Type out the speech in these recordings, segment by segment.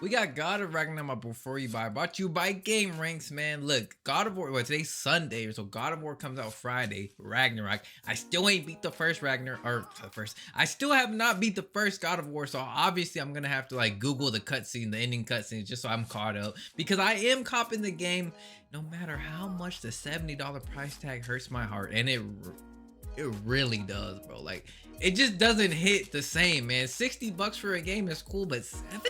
We got God of Ragnarok before you buy. Brought to you by GameRanks, man. Look, God of War. Well, today's Sunday, so God of War comes out Friday. Ragnarok. I still ain't beat the first Ragnar or the first. I still have not beat the first God of War, so obviously I'm gonna have to like Google the cutscene, the ending cutscene, just so I'm caught up. Because I am copping the game, no matter how much the $70 price tag hurts my heart, and it really does, bro. Like it just doesn't hit the same, man. 60 bucks for a game is cool, but 70?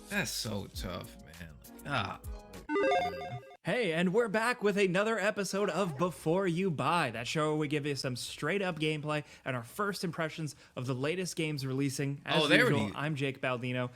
That's so tough, man. Like, man. Hey, and we're back with another episode of Before You Buy, that show where we give you some straight up gameplay and our first impressions of the latest games releasing. As usual, I'm Jake Baldino.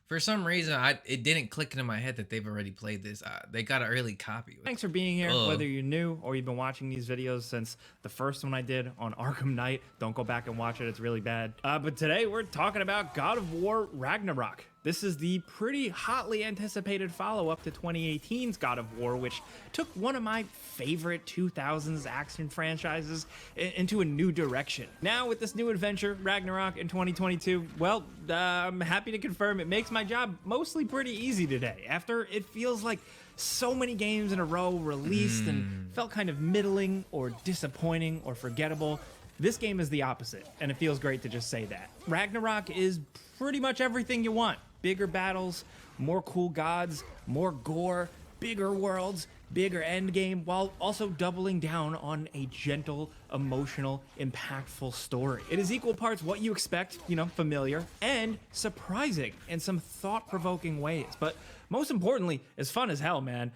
For some reason, it didn't click into my head that they've already played this. They got an early copy. Thanks for being here, whether you're new or you've been watching these videos since the first one I did on Arkham Knight. Don't go back and watch it, it's really bad. But today we're talking about God of War Ragnarok. This is the pretty hotly anticipated follow-up to 2018's God of War, which took one of my favorite 2000s action franchises into a new direction. Now, with this new adventure, Ragnarok in 2022, well, I'm happy to confirm it makes my job mostly pretty easy today, after it feels like so many games in a row released and felt kind of middling or disappointing or forgettable. This game is the opposite, and it feels great to just say that. Ragnarok is pretty much everything you want. Bigger battles, more cool gods, more gore, bigger worlds, bigger endgame, while also doubling down on a gentle, emotional, impactful story. It is equal parts what you expect, familiar, and surprising in some thought-provoking ways. But most importantly, it's fun as hell, man.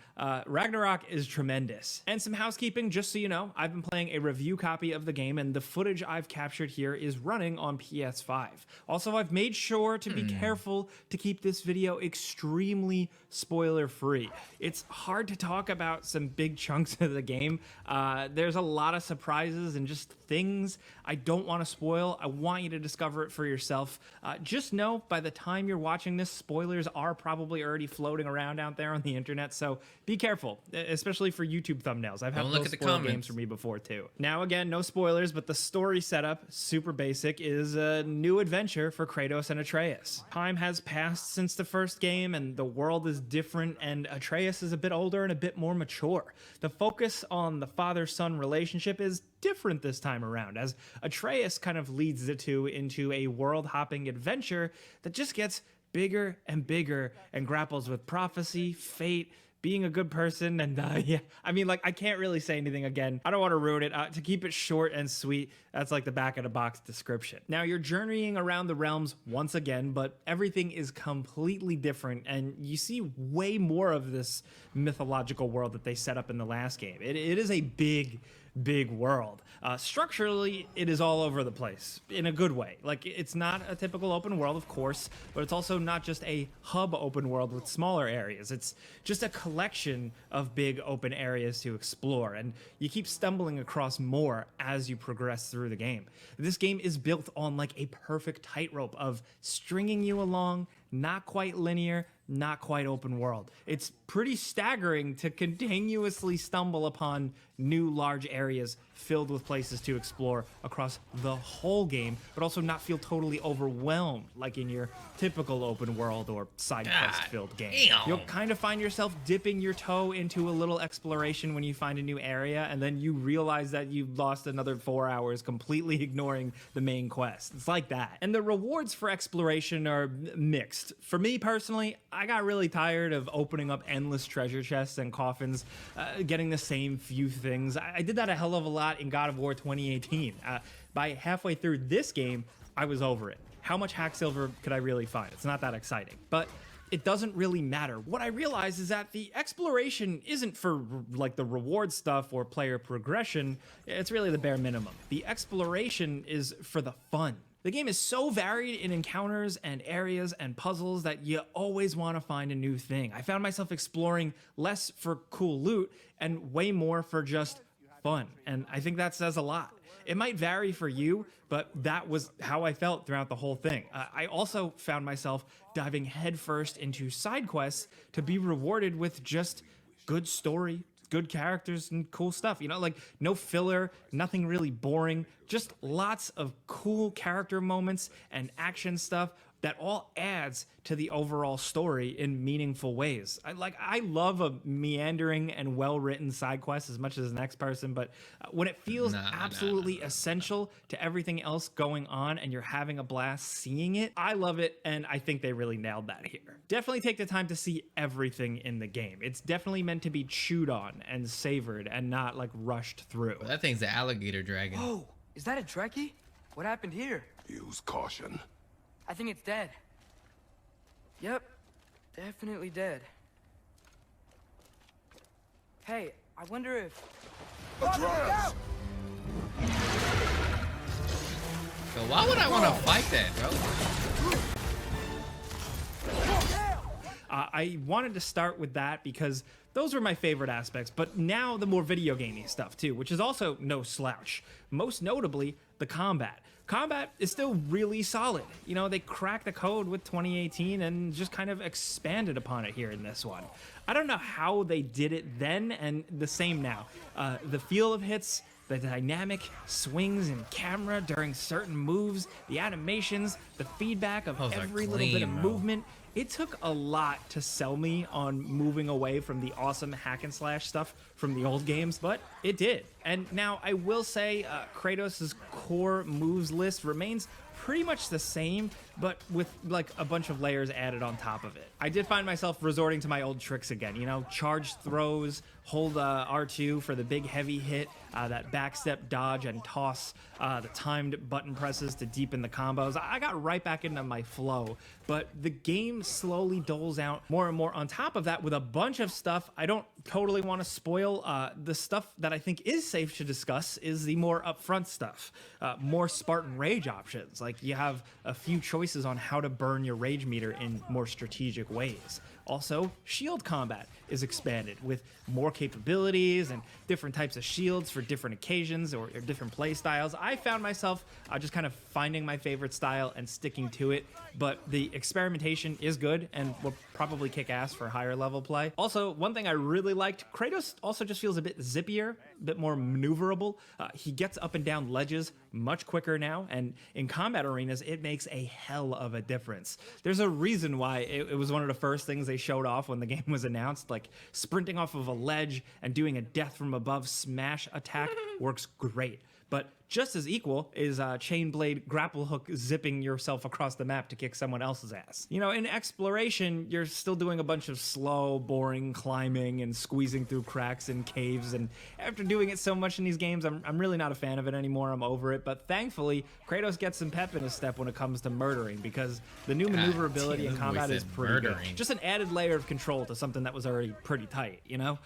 Ragnarok is tremendous. And some housekeeping, just so you know, I've been playing a review copy of the game, and the footage I've captured here is running on PS5. Also, I've made sure to be careful to keep this video extremely spoiler-free. It's hard to talk about some big chunks of the game. There's a lot of surprises and just things I don't want to spoil. I want you to discover it for yourself. Just know, by the time you're watching this, spoilers are probably already floating around out there on the internet, so be careful, especially for YouTube thumbnails. I've had those spoiled games for me before too. Now again, no spoilers, but the story setup, super basic, is a new adventure for Kratos and Atreus. Time has passed since the first game, and the world is different, and Atreus is a bit older and a bit more mature. The focus on the father-son relationship is different this time around, as Atreus kind of leads the two into a world-hopping adventure that just gets bigger and bigger and grapples with prophecy, fate, being a good person, and yeah, I mean, like, I can't really say anything again. I don't want to ruin it. To keep it short and sweet, that's like the back of the box description. Now, you're journeying around the realms once again, but everything is completely different, and you see way more of this mythological world that they set up in the last game. It is a big world. Structurally, it is all over the place in a good way. Like, it's not a typical open world, of course, but it's also not just a hub open world with smaller areas. It's just a collection of big open areas to explore, and you keep stumbling across more as you progress through the game. This game is built on like a perfect tightrope of stringing you along, not quite linear, not quite open world. It's pretty staggering to continuously stumble upon new large areas filled with places to explore across the whole game, but also not feel totally overwhelmed like in your typical open world or side quest filled game. Damn. You'll kind of find yourself dipping your toe into a little exploration when you find a new area, and then you realize that you've lost another 4 hours completely ignoring the main quest. It's like that. And the rewards for exploration are mixed. For me personally, I got really tired of opening up endless treasure chests and coffins, getting the same few things. I did that a hell of a lot in God of War 2018. By halfway through this game, I was over it. How much hack silver could I really find? It's not that exciting. But it doesn't really matter. What I realize is that the exploration isn't for like the reward stuff or player progression. It's really the bare minimum. The exploration is for the fun. The game is so varied in encounters and areas and puzzles that you always want to find a new thing. I found myself exploring less for cool loot and way more for just fun, and I think that says a lot. It might vary for you, but that was how I felt throughout the whole thing. I also found myself diving headfirst into side quests to be rewarded with just good story, good characters, and cool stuff. Like no filler, nothing really boring, just lots of cool character moments and action stuff that all adds to the overall story in meaningful ways. I love a meandering and well-written side quest as much as the next person, but when it feels absolutely essential to everything else going on and you're having a blast seeing it, I love it, and I think they really nailed that here. Definitely take the time to see everything in the game. It's definitely meant to be chewed on and savored and not like rushed through. Well, that thing's an alligator dragon. Oh, is that a Trekkie? What happened here? Use caution. I think it's dead. Yep, definitely dead. Hey, I wonder if... Atreus! So why would I want to fight that, bro? I wanted to start with that because those were my favorite aspects, but now the more video gamey stuff too, which is also no slouch. Most notably, the combat. Combat is still really solid. You know, they cracked the code with 2018 and just kind of expanded upon it here in this one. I don't know how they did it then and the same now. The feel of hits, the dynamic swings in camera during certain moves, the animations, the feedback of every little bit of movement. It took a lot to sell me on moving away from the awesome hack and slash stuff from the old games, but it did. And now I will say Kratos' core moves list remains pretty much the same, but with like a bunch of layers added on top of it. I did find myself resorting to my old tricks again, you know, charge throws, hold R2 for the big heavy hit, that backstep dodge and toss, the timed button presses to deepen the combos. I got right back into my flow, but the game slowly doles out more and more on top of that with a bunch of stuff I don't totally want to spoil. The stuff that I think is safe to discuss is the more upfront stuff, more Spartan rage options. Like you have a few choices on how to burn your rage meter in more strategic ways. Also, shield combat is expanded with more capabilities and different types of shields for different occasions or different play styles. I found myself just kind of finding my favorite style and sticking to it, but the experimentation is good and will probably kick ass for higher level play. Also, one thing I really liked, Kratos also just feels a bit zippier, a bit more maneuverable. He gets up and down ledges much quicker now, and in combat arenas, it makes a hell of a difference. There's a reason why it was one of the first things they showed off when the game was announced. Like sprinting off of a ledge and doing a death from above smash attack works great. But just as equal is chain blade grapple hook zipping yourself across the map to kick someone else's ass. You know, in exploration, you're still doing a bunch of slow, boring climbing and squeezing through cracks and caves. And after doing it so much in these games, I'm really not a fan of it anymore. I'm over it. But thankfully, Kratos gets some pep in his step when it comes to murdering, because the new maneuverability in combat is pretty good. Just an added layer of control to something that was already pretty tight, you know?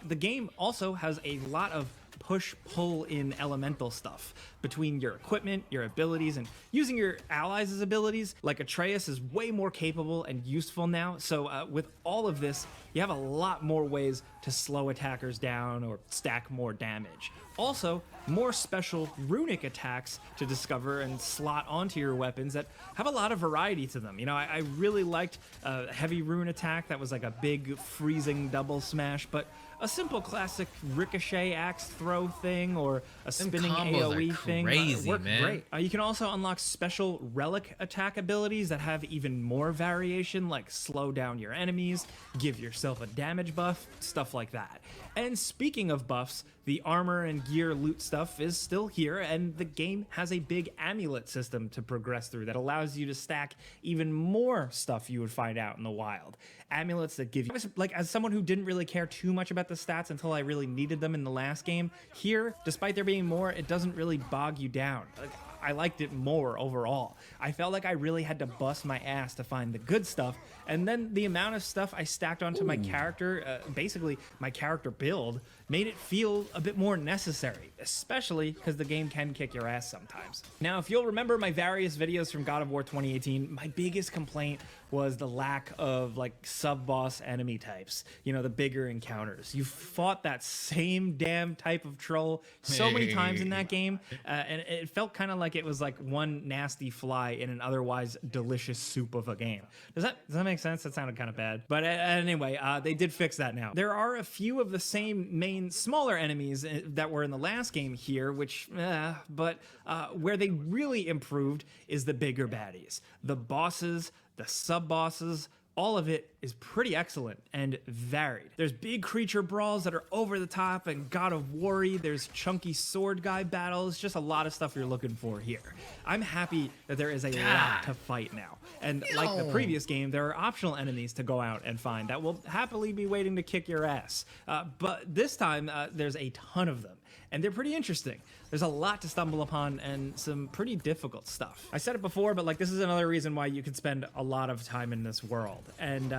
The game also has a lot of push-pull in elemental stuff between your equipment, your abilities, and using your allies' abilities. Like Atreus is way more capable and useful now, so with all of this, you have a lot more ways to slow attackers down or stack more damage. Also, more special runic attacks to discover and slot onto your weapons that have a lot of variety to them. You know, I really liked a heavy rune attack that was like a big freezing double smash, but a simple classic ricochet axe throw thing or a spinning AoE thing worked great. You can also unlock special relic attack abilities that have even more variation, like slow down your enemies, give yourself a damage buff, stuff like that. And speaking of buffs, the armor and gear loot stuff is still here, and the game has a big amulet system to progress through that allows you to stack even more stuff you would find out in the wild. Amulets that give you, like, as someone who didn't really care too much about the stats until I really needed them in the last game, here, despite there being more, it doesn't really bog you down. Like, I liked it more overall. I felt like I really had to bust my ass to find the good stuff, and then the amount of stuff I stacked onto my character, basically my character build, made it feel a bit more necessary, especially because the game can kick your ass sometimes. Now, if you'll remember my various videos from God of War 2018, my biggest complaint was the lack of like sub-boss enemy types, you know, the bigger encounters. You fought that same damn type of troll so many times in that game, and it felt kind of like it was like one nasty fly in an otherwise delicious soup of a game. Does that make sense? That sounded kind of bad. But anyway, they did fix that now. There are a few of the same main seen smaller enemies that were in the last game here, which, but where they really improved is the bigger baddies. The bosses, the sub-bosses, all of it is pretty excellent and varied. There's big creature brawls that are over the top and God of War-y. There's chunky sword guy battles, just a lot of stuff you're looking for here. I'm happy that there is a lot to fight now. And like the previous game, there are optional enemies to go out and find that will happily be waiting to kick your ass. But this time, there's a ton of them. And they're pretty interesting. There's a lot to stumble upon and some pretty difficult stuff. I said it before, but like this is another reason why you could spend a lot of time in this world. And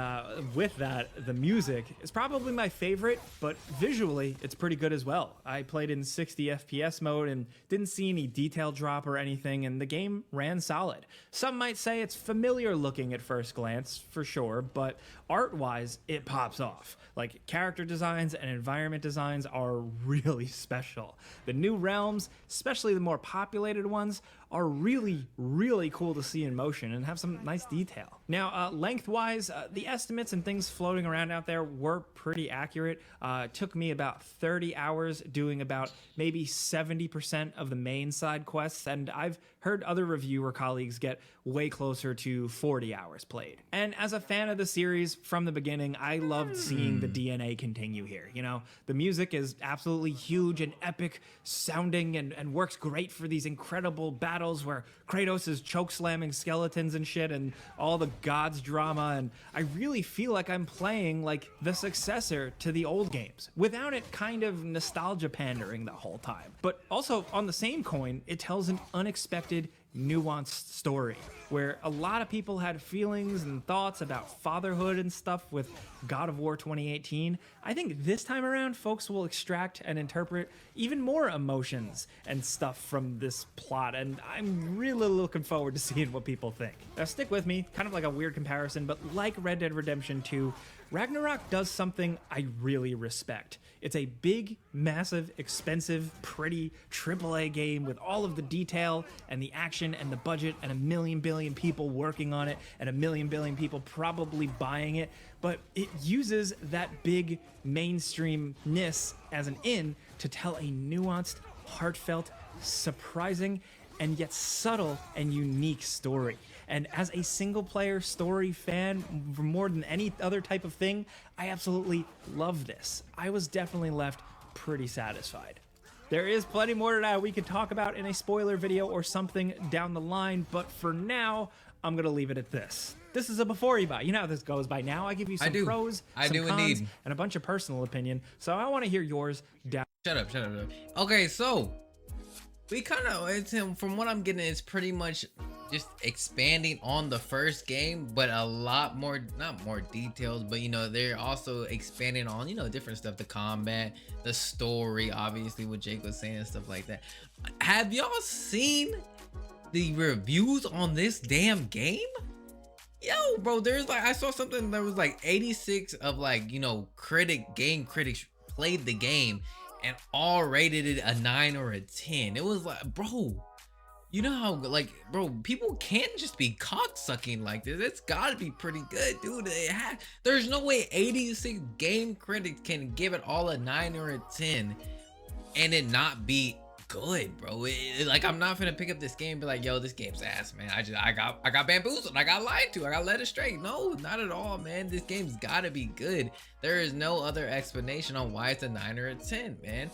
with that, the music is probably my favorite, but visually it's pretty good as well. I played in 60 FPS mode and didn't see any detail drop or anything, and the game ran solid. Some might say it's familiar looking at first glance, for sure, but art-wise, it pops off. Like character designs and environment designs are really special. The new realms, especially the more populated ones, are really, really cool to see in motion and have some nice detail. Now, lengthwise, the estimates and things floating around out there were pretty accurate. It took me about 30 hours doing about maybe 70% of the main side quests, and I've heard other reviewer colleagues get way closer to 40 hours played. And as a fan of the series from the beginning, I loved seeing the DNA continue here. You know, the music is absolutely huge and epic sounding and works great for these incredible battles where Kratos is choke slamming skeletons and shit and all the gods drama, and I really feel like I'm playing like the successor to the old games without it kind of nostalgia pandering the whole time. But also on the same coin, it tells an unexpected nuanced story where a lot of people had feelings and thoughts about fatherhood and stuff with God of War 2018. I think this time around folks will extract and interpret even more emotions and stuff from this plot, and I'm really looking forward to seeing what people think. Now stick with me, kind of like a weird comparison, but like Red Dead Redemption 2, Ragnarok does something I really respect. It's a big, massive, expensive, pretty AAA game with all of the detail and the action and the budget and a million billion people working on it and a million billion people probably buying it, but it uses that big mainstreamness as an in to tell a nuanced, heartfelt, surprising, and yet subtle and unique story. And as a single player story fan, more than any other type of thing, I absolutely love this. I was definitely left pretty satisfied. There is plenty more to that we could talk about in a spoiler video or something down the line, but for now, I'm gonna leave it at this. This is a before you buy. You know how this goes by now. I give you some pros, some cons, and a bunch of personal opinion. So I want to hear yours down. Shut up. Okay, so we kind of, from what I'm getting, it's pretty much just expanding on the first game, but a lot more, not more details, but you know, they're also expanding on, you know, different stuff, the combat, the story, obviously what Jake was saying and stuff like that. Have y'all seen the reviews on this damn game? Yo, bro, there's like, I saw something that was like 86 of like, you know, game critics played the game and all rated it a 9 or a 10. It was like, bro, you know how, like, bro, people can't just be cocksucking like this. It's gotta be pretty good, dude. There's no way 86 game critics can give it all a 9 or a 10 and it not be good, bro. Like, I'm not gonna pick up this game and be like, yo, this game's ass, man. I got bamboozled. I got lied to. I got led astray. No, not at all, man. This game's gotta be good. There is no other explanation on why it's a 9 or a 10, man.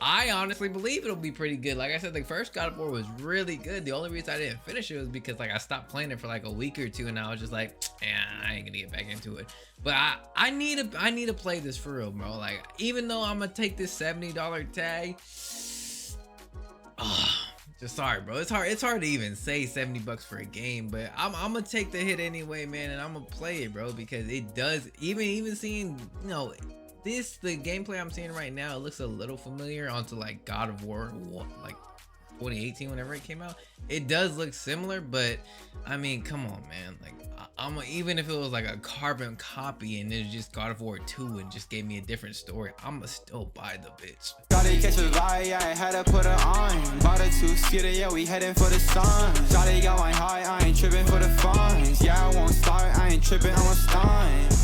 I honestly believe it'll be pretty good. Like I said, the first God of War was really good. The only reason I didn't finish it was because like I stopped playing it for like a week or two, and I was just like, I ain't gonna get back into it. But I need to play this for real, bro. Like, even though I'm gonna take this $70 tag, just sorry, bro. It's hard to even say 70 bucks for a game, but I'm gonna take the hit anyway, man, and I'm gonna play it, bro, because it does. Even seeing, you know, the gameplay I'm seeing right now, it looks a little familiar onto like God of War, like 2018, whenever it came out. It does look similar, but I mean, come on, man. Like, even if it was like a carbon copy and it's just God of War 2 and just gave me a different story, I'ma still buy the bitch. Gotta catch a vibe, yeah, I had to put her on. Bought a 2-seater, yeah, we heading for the sun. Shawty got my high, I ain't tripping for the funds. Yeah, I won't start, I ain't tripping, I'm a stunt.